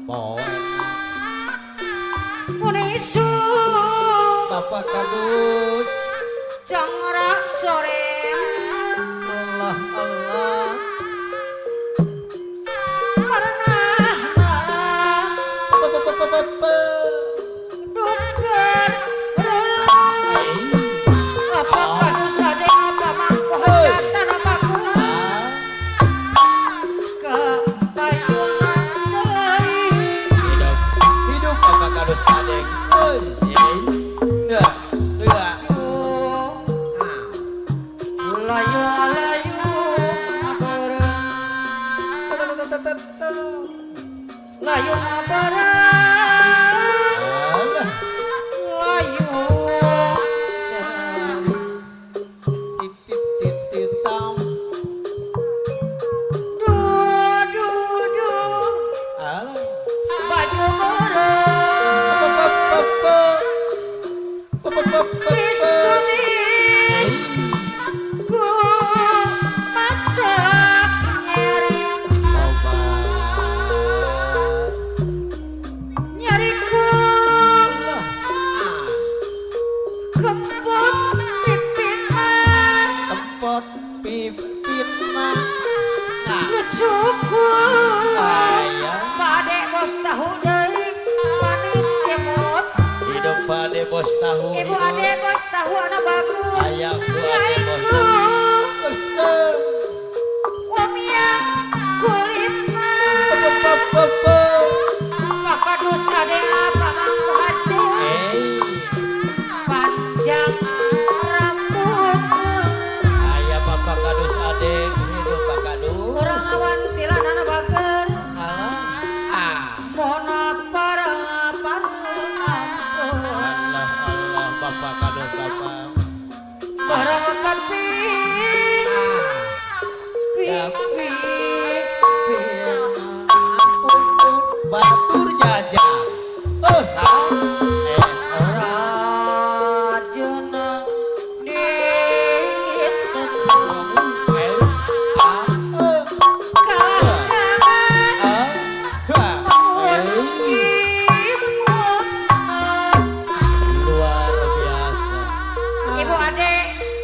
Poe. Munisu Bapak Kagus. Jangrak sore Allah Allah. Duker apakah dosa deng apa mangko hajatan apaku ke payungan deui Hidup Bapak Kagus Kadeng. Dah. layu layu layu Allah. layu Titit tam. Allah. baju murung biskuni ku mata nyeri nyeriku kempot pipitna Tepot pipitna. lucuku Ayah. pade bos tahu deui manis emot Hidup Ade Bos Tahu. ibu ade bos tahu anak bagus Ayah Bu Ade Bos saingku Tahu. wamia kulitna kakak dosa deng apa mangko hati panjang rambut Ayah Bapak Kadus Adeng. Hidup Pak Kadus. kurang awan tilan anak bager Allah. mohon parang Allah Allah Bapak Kadus Bapak. barangkan Batur jajah. rajana Luar biasa. ibu ade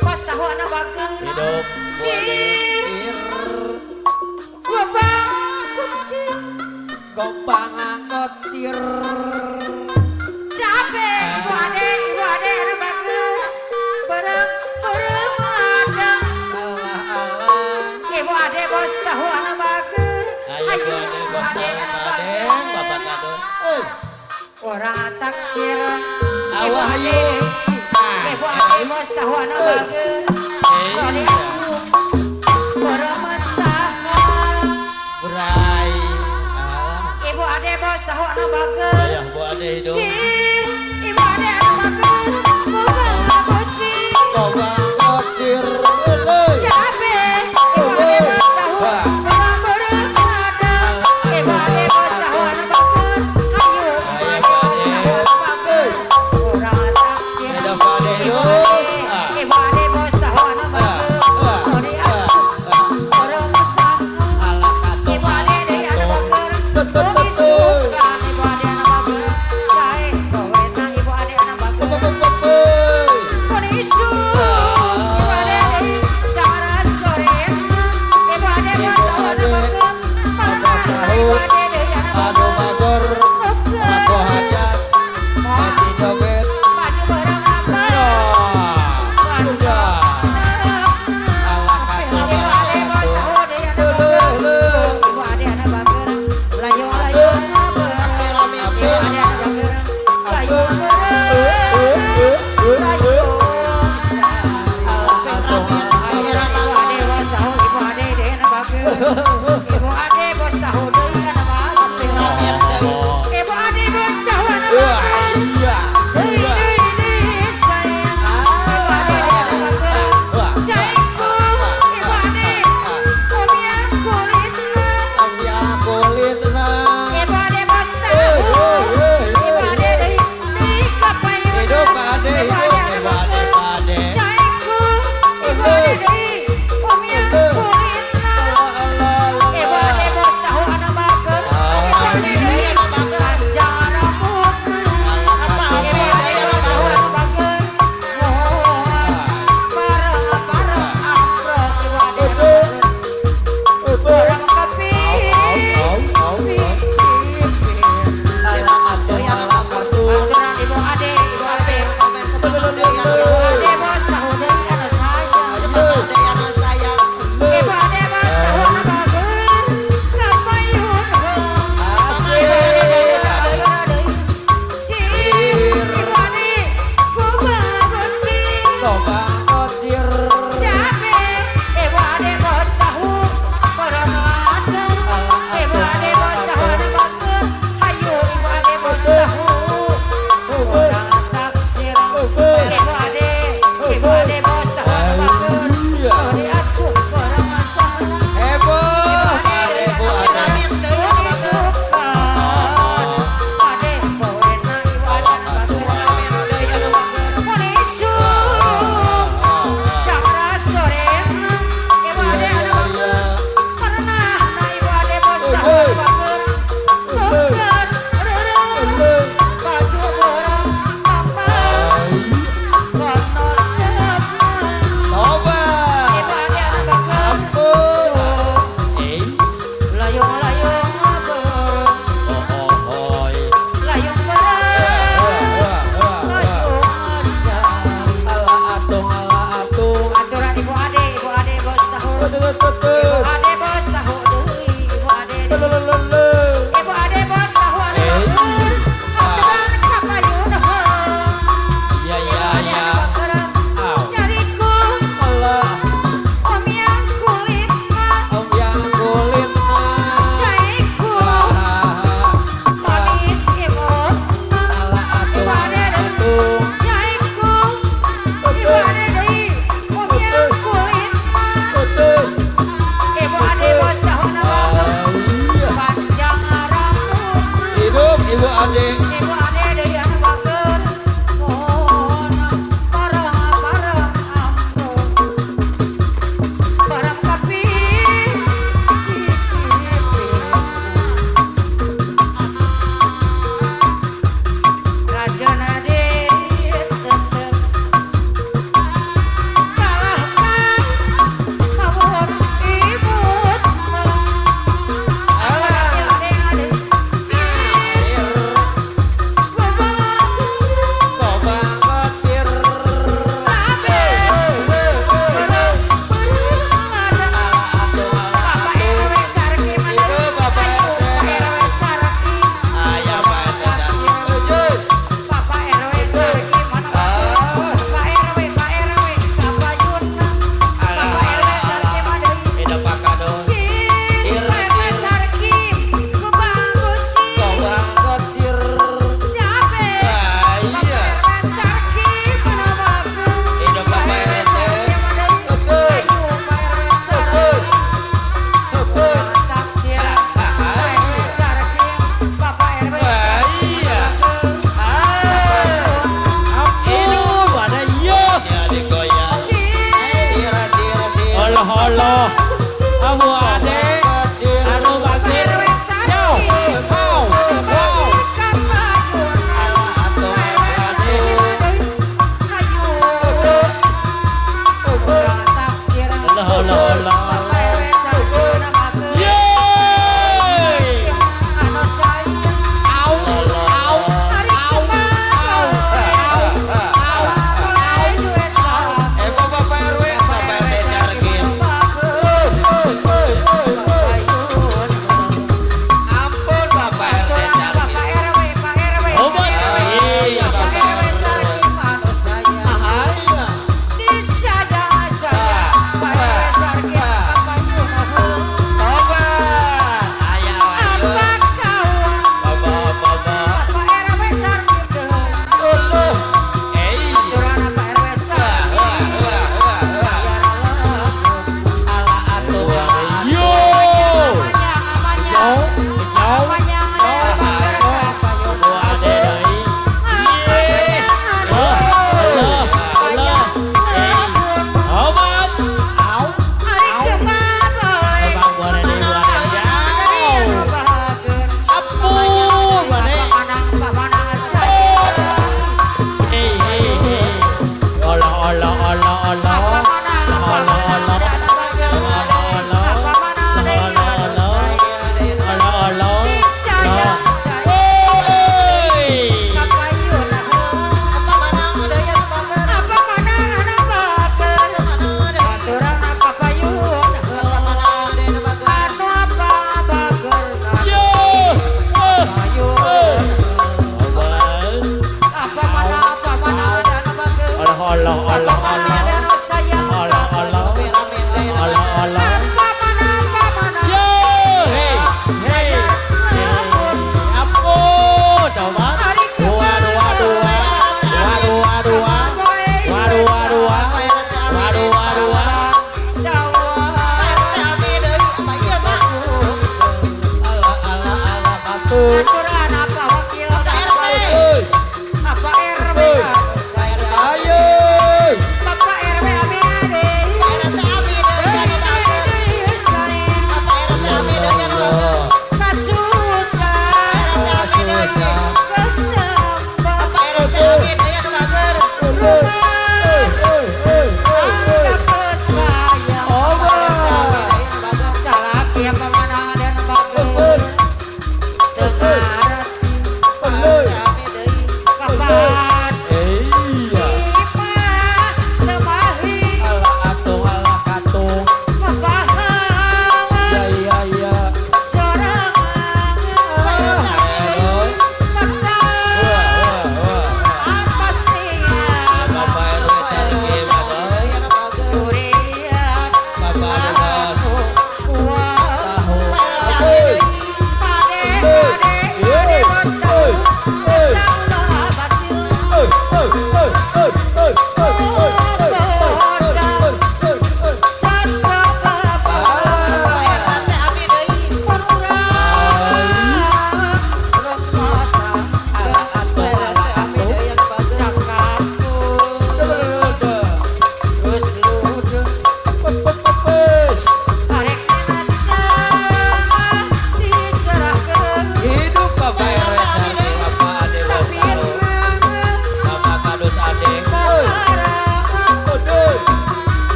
kos tahu anak bager Hidup Cir. gua bang kucing Gopang angkot cir. capek ibu ade anak bager bareng ada Allah Allah. ibu ade bos tahu anak bager Ayo Bu Ade Bos Tahu Adeng Bapak Kadus. orang taksir Awah ade yuk. ibu ade bos tahu anak bager rodi acung bermasalah Berai. Allah. ibu ade bos tahu anak bager Ayah Bu Ade hidup. cing ibu ade anak bager mau bocing Gopang angkot cir. Eleh. capek ibu ade bos tahu orang berada ibu ade bos tahu anak bager ayo Ayah ibu Bu ade Ade. bos tahu anak bager orang taksir Hidup Bu Ade hidup. ibu ade bos tahu anak bager rodi acung bermasalah Allah kata. ibu ade dari anak bager bumi suka ibu ade anak bager saya Ibu Ade. Ibu ade deui anu bakeun. Mohon parang ampun. Barang kapi. Rajana deui tetep kalahkan mawon ibut. Ade ade. Coba kecil. Ayah Ida Pak Kadus. Coba kecil. Ida Pak RT. Aduh, ada iya. Ya digoyang. Cira. Allah Allah. Abu Ade, Kecil. anu bakir. Yo, wow, wow. Allah Allah Allah. Yeay. Au, au, Bapak RW, Bapak RT Cargim. Ampun Bapak RT Cargim. obat. Iya Bapak Ahaya. Obat. Ayah wajib. Bapak. Uluh. Ala atua. Yo. Abu Ade deui. Yeay. Allah, Allah. Obat. Au. Bang boleh nih Ampun, Ade. Hei, hei, hei. Allah, Allah, Allah, Allah. Allah, Allah. Allah, Allah. Woi. Yo. Obat. Allah, Allah, Allah. Allah, Allah. Allah, Allah. Yo. Hei, hei. Ampun, obat. Dua, dua, dua. Dua, dua, dua. Waduh, waduh, waduh. Waduh, waduh, waduh. Ala batu. Aturan apa wakil Euy. apa RW Ayo. Bapak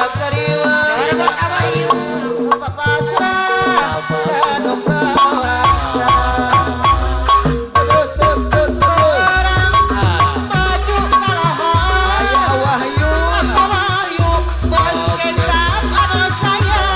Suara buat Abah Yu. Abah Yu bos kecap. Abah Yu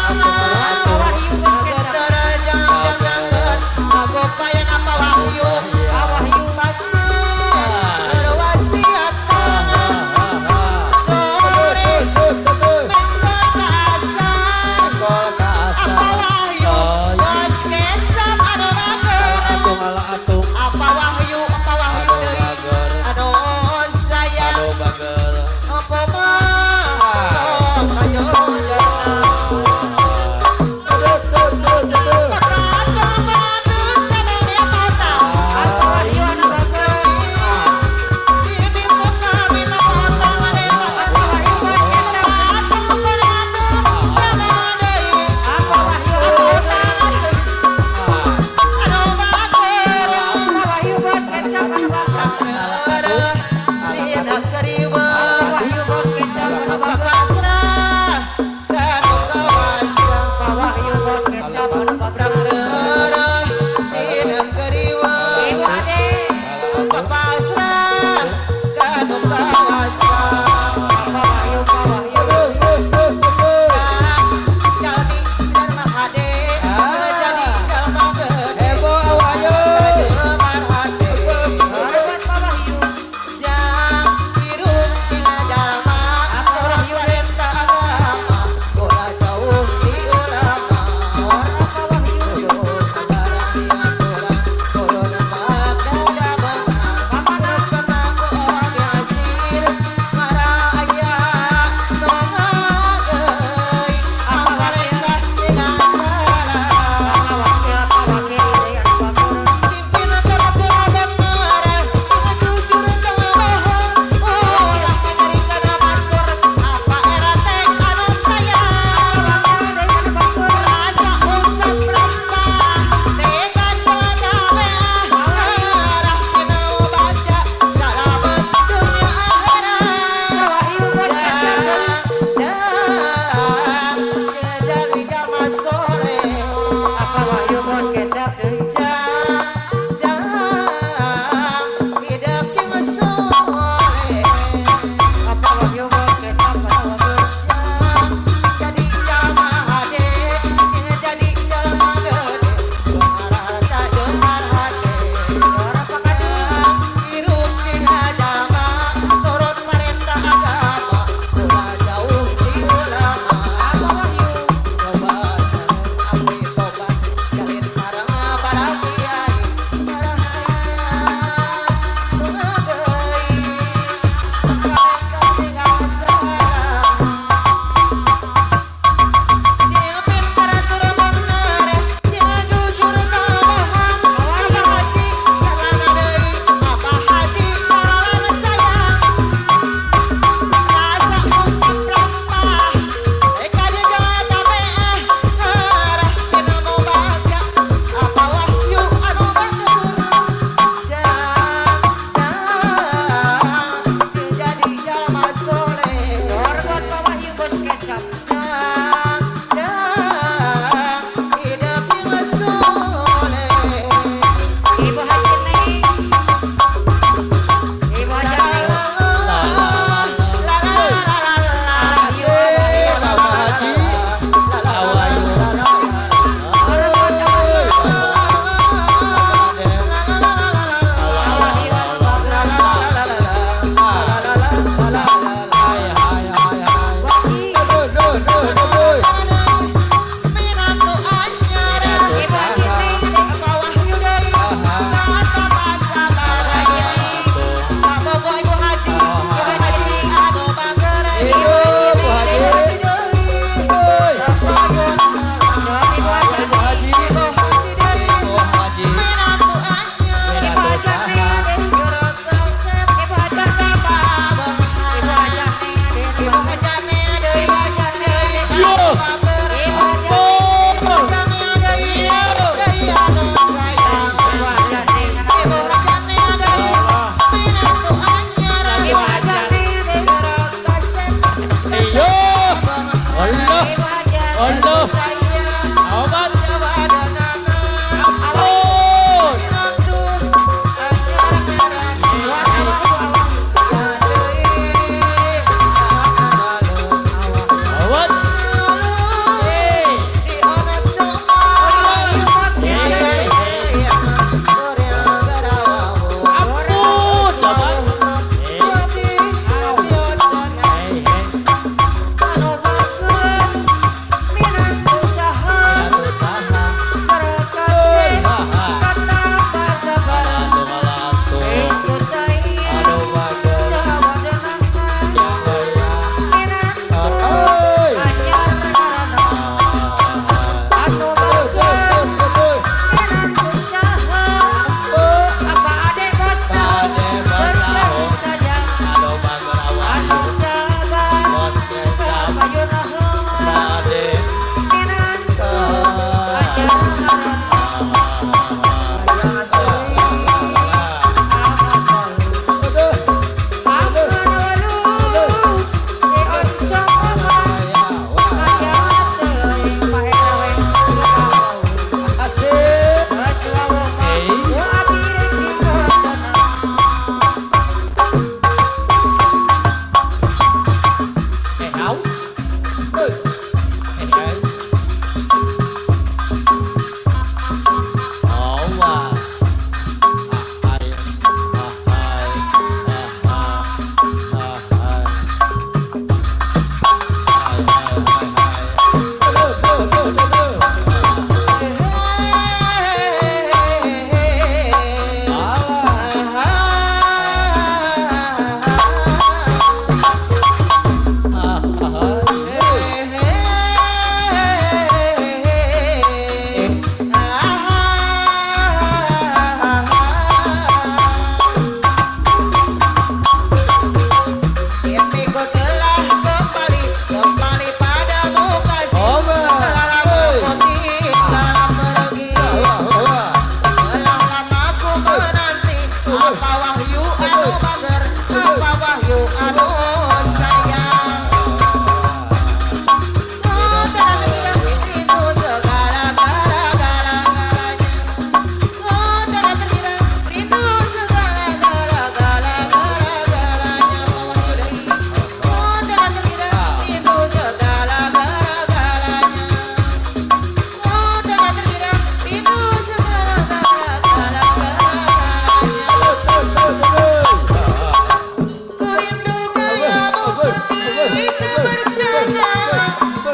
bercanda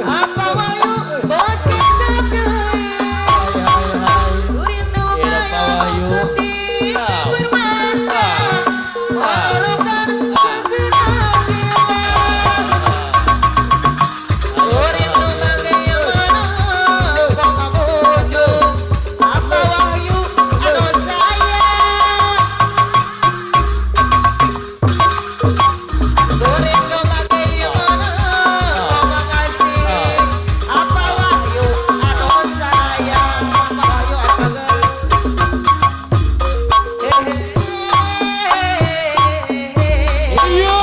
apa wayu bos kecap deui rindu gaya putih bermata melulukan segenap jiwa rindu gaya mana kok bojo apa wahyu anu sayang rindu bagaimana kau mengasih apa wahyu anu sayang apa wahyu apa Yo.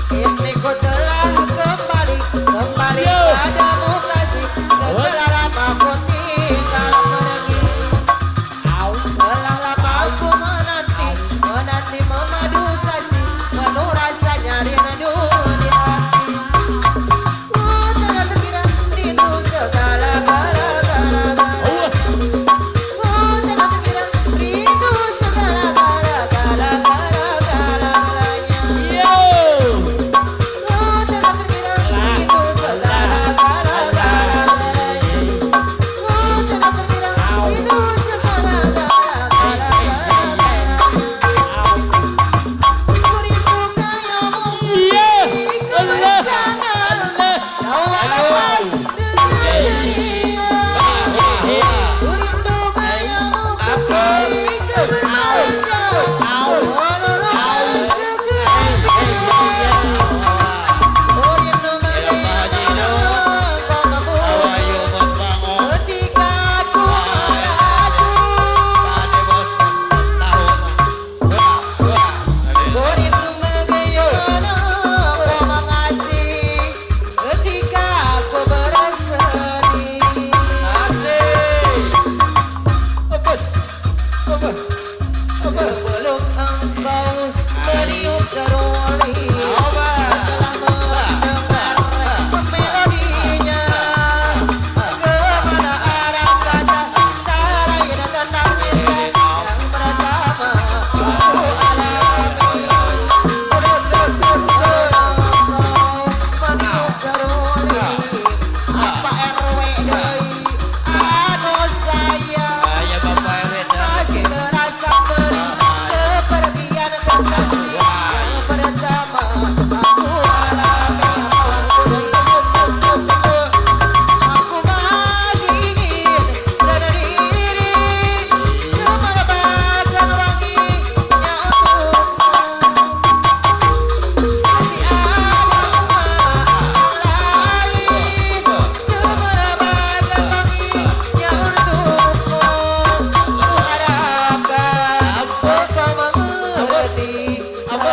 Ini ku telah kembali padamu kasih setelah lama ku tinggal pergi telah lama ku menanti memadu kasih penuh rasanya rindu di hati telah terkira rindu segala gara-gara telah terkira rindu segala gara-gara-gara-gara-garanya Yo. telah terkira rindu segala gara-gara-garanya telah terkira rindu segala gara-gara-garanya ku rindu gayamu Iya. kebercanaan tawa lepas dengan ceria ku rindu gayamu kebermanjaan melulukan segenap jiwa ku rindu bagaimana kau Awayu membuat bos bangun. ketika ku meradu Tadi bos tahu. Wah. ku rindu bagaimana kau mengasih ketika ku bersedih Asik. Bos. sebelum engkau meniup seroli telah mendengar melodinya kemana arah kata tak lain tentang cinta yang pertama aku alami meniup seroli apa RW deui anu sayang Aya Bapak RW. masih terasa perih kepergian kekasih yang pertama aku alami aku masih ingin sendiri merebahkan wanginya untukmu masih ada yang lain merebahkan wanginya untukmu ku harapkan kau mengerti apa